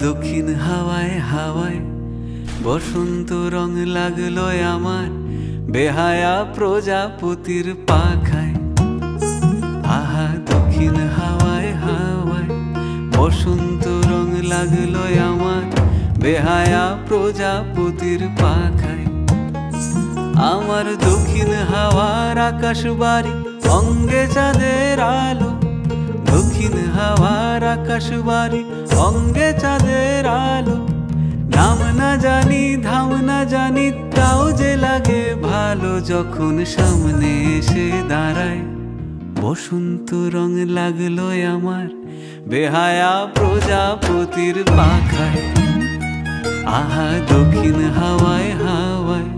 দক্ষিণ হাওয়ায় হাওয়ায় বসন্ত রং লাগলো আমার বেহায়া প্রজাপতির পাখায়। আহা দক্ষিণ হাওয়ায় হাওয়ায় বসন্ত রং লাগলো আমার বেহায়া প্রজাপতির পাখায়। আমার দক্ষিণ হাওয়ার আকাশ বাড়ি অঙ্গে চাঁদের আলো, দক্ষিণ হাওয়ার আকাশ বাড়ি অঙ্গে চাঁদের আলো। নাম না জানি ধাম না জানি তাও যে লাগে ভালো, যখন সামনে এসে দাঁড়ায় বসন্ত রং লাগলো আমার বেহায়া প্রজাপতির পাখায়। আহা দক্ষিণ হাওয়ায় হাওয়ায়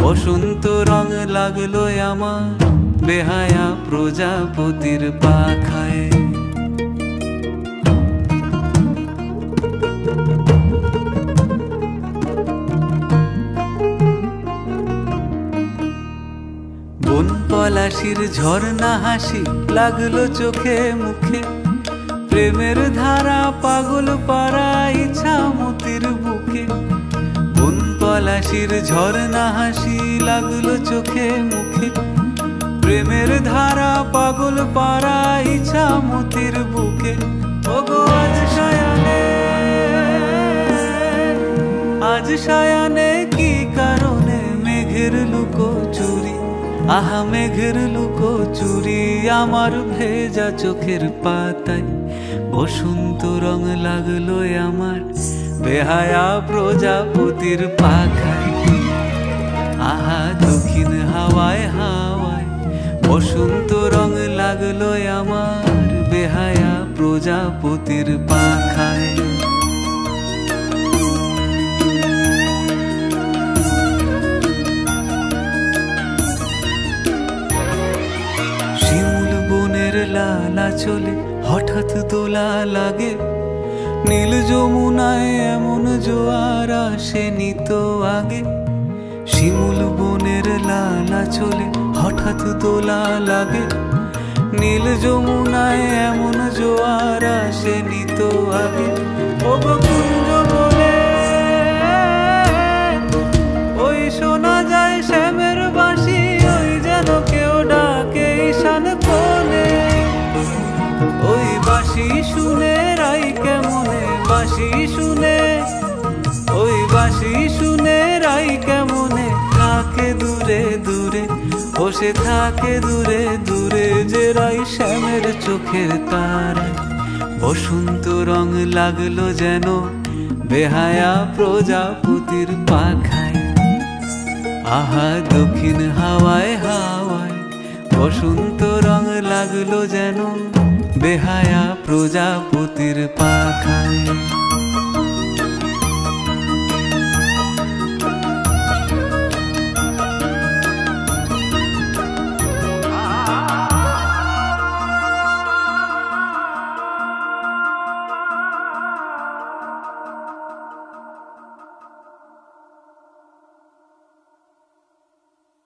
বসন্ত রং লাগলো আমার বেহায়া প্রজাপতির পাখায়। বন পলাশির ঝর্ণা হাসি লাগলো চোখে মুখে, প্রেমের ধারা পাগল পাড়া ইছামতির বুকে। বন পলাশির ঝর্ণা হাসি লাগলো চোখে মুখে, প্রেমের ধারা পাগল পাড়া ইছামতির বুকে। ওগো আজ সায়ানে, আজ সায়ানে কি কারণে মেঘের লুকো চুরি, আহা মেঘের লুকো চুরি আমার ভেজা চোখের পাতায়। বসন্ত রং লাগলো আমার বেহায়া প্রজাপতির পাখায়। আহা দক্ষিণ হাওয়ায় হাওয়ায় বসন্ত রং লাগলো আমার বেহায়া প্রজাপতির পাখায়। শিমুল বনের লালা চলে হঠাৎ দোলা লাগে, নীল যমুনায় এমন জোয়ার আসেনি তো আগে। শিমুল বনের লালা চলে হঠাৎ দোলা লাগে, নীল যমুনায় এমন জোয়ার আসেনি তো আগে। ওগো কুঞ্জ বলে ওই শোনা যায় শ্যামের বাঁশি, ওই যেন কেউ ডাকে ঈশান কোণে। ওই বাঁশি শুনে রাই কেমনে, বাঁশি শুনে, ওই বাঁশি শুনে রাই কেমনে থাকে দূরে দূরে। ও সে থাকে দূরে দূরে যে রাই শ্যামের চোখের তারা। বসন্ত রং লাগলো যেন বেহায়া প্রজাপতির পাখায়। আহা দক্ষিণ হাওয়ায় হাওয়ায় বসন্ত রং লাগলো যেন বেহায়া প্রজাপতির পাখায়।